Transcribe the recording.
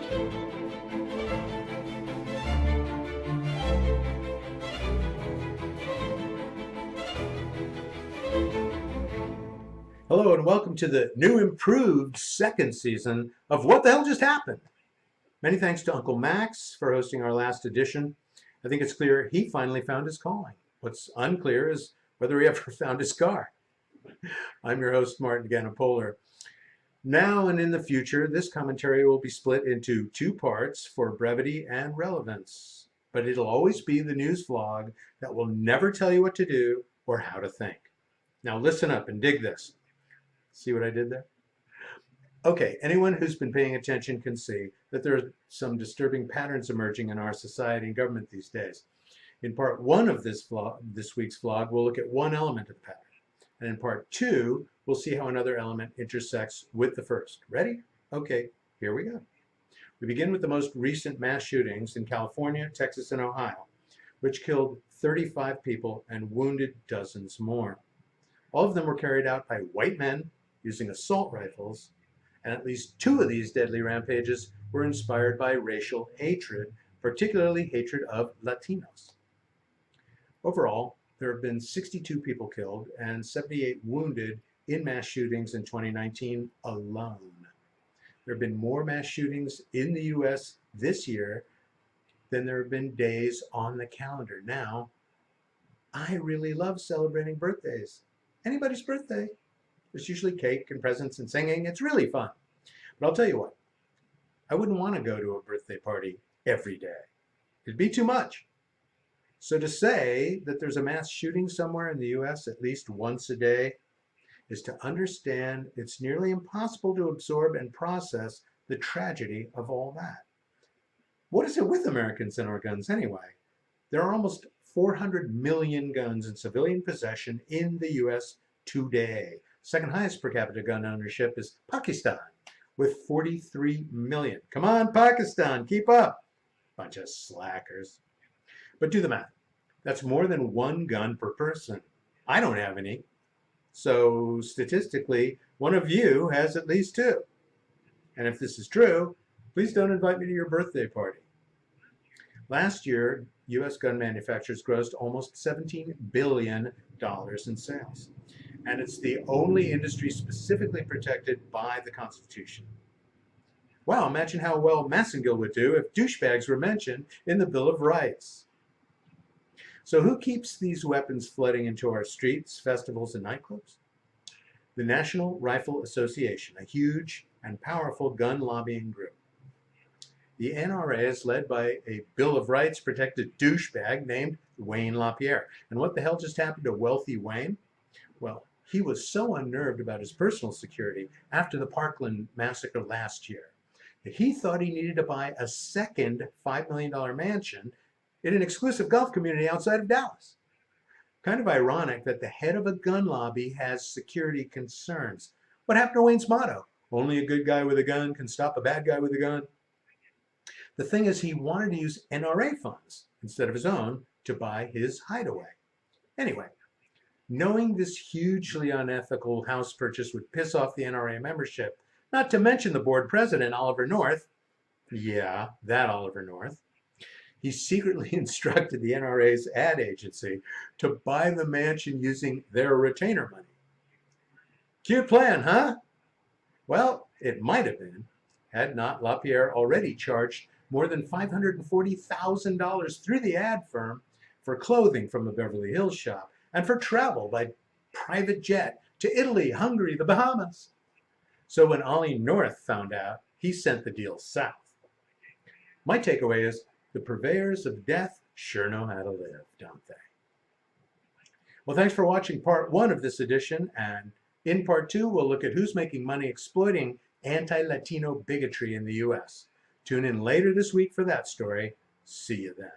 Hello and welcome to the new improved second season of What the Hell Just Happened? Many thanks to Uncle Max for hosting our last edition. I think it's clear he finally found his calling. What's unclear is whether he ever found his car. I'm your host, Martin Ganapolar. Now and in the future, this commentary will be split into two parts for brevity and relevance. But it'll always be the news vlog that will never tell you what to do or how to think. Now listen up and dig this. See what I did there? Okay, anyone who's been paying attention can see that there are some disturbing patterns emerging in our society and government these days. In part one of this week's vlog, we'll look at one element of the pattern. And in part two, we'll see how another element intersects with the first. Ready? Okay, here we go. We begin with the most recent mass shootings in California, Texas, and Ohio, which killed 35 people and wounded dozens more. All of them were carried out by white men using assault rifles, and at least two of these deadly rampages were inspired by racial hatred, particularly hatred of Latinos. Overall, there have been 62 people killed and 78 wounded in mass shootings in 2019 alone. There have been more mass shootings in the US this year than there have been days on the calendar. Now, I really love celebrating birthdays. Anybody's birthday. There's usually cake and presents and singing. It's really fun. But I'll tell you what, I wouldn't want to go to a birthday party every day. It'd be too much. So to say that there's a mass shooting somewhere in the US at least once a day is to understand it's nearly impossible to absorb and process the tragedy of all that. What is it with Americans and our guns anyway? There are almost 400 million guns in civilian possession in the US today. Second highest per capita gun ownership is Pakistan with 43 million. Come on, Pakistan, keep up. Bunch of slackers. But do the math. That's more than one gun per person. I don't have any. So statistically, one of you has at least two. And if this is true, please don't invite me to your birthday party. Last year, US gun manufacturers grossed almost $17 billion in sales. And it's the only industry specifically protected by the Constitution. Wow, imagine how well Massengill would do if douchebags were mentioned in the Bill of Rights. So who keeps these weapons flooding into our streets, festivals, and nightclubs? The National Rifle Association, a huge and powerful gun lobbying group. The NRA is led by a Bill of Rights protected douchebag named Wayne LaPierre. And what the hell just happened to wealthy Wayne? Well, he was so unnerved about his personal security after the Parkland massacre last year that he thought he needed to buy a second $5 million mansion in an exclusive golf community outside of Dallas. Kind of ironic that the head of a gun lobby has security concerns. What happened to Wayne's motto? Only a good guy with a gun can stop a bad guy with a gun. The thing is, he wanted to use NRA funds instead of his own to buy his hideaway. Anyway, knowing this hugely unethical house purchase would piss off the NRA membership, not to mention the board president, Oliver North. Yeah, that Oliver North. He secretly instructed the NRA's ad agency to buy the mansion using their retainer money. Cute plan, huh? Well, it might have been, had not LaPierre already charged more than $540,000 through the ad firm for clothing from the Beverly Hills shop and for travel by private jet to Italy, Hungary, the Bahamas. So when Ollie North found out, he sent the deal south. My takeaway is the purveyors of death sure know how to live, don't they? Well, thanks for watching part one of this edition, and in part two, we'll look at who's making money exploiting anti-Latino bigotry in the US. Tune in later this week for that story. See you then.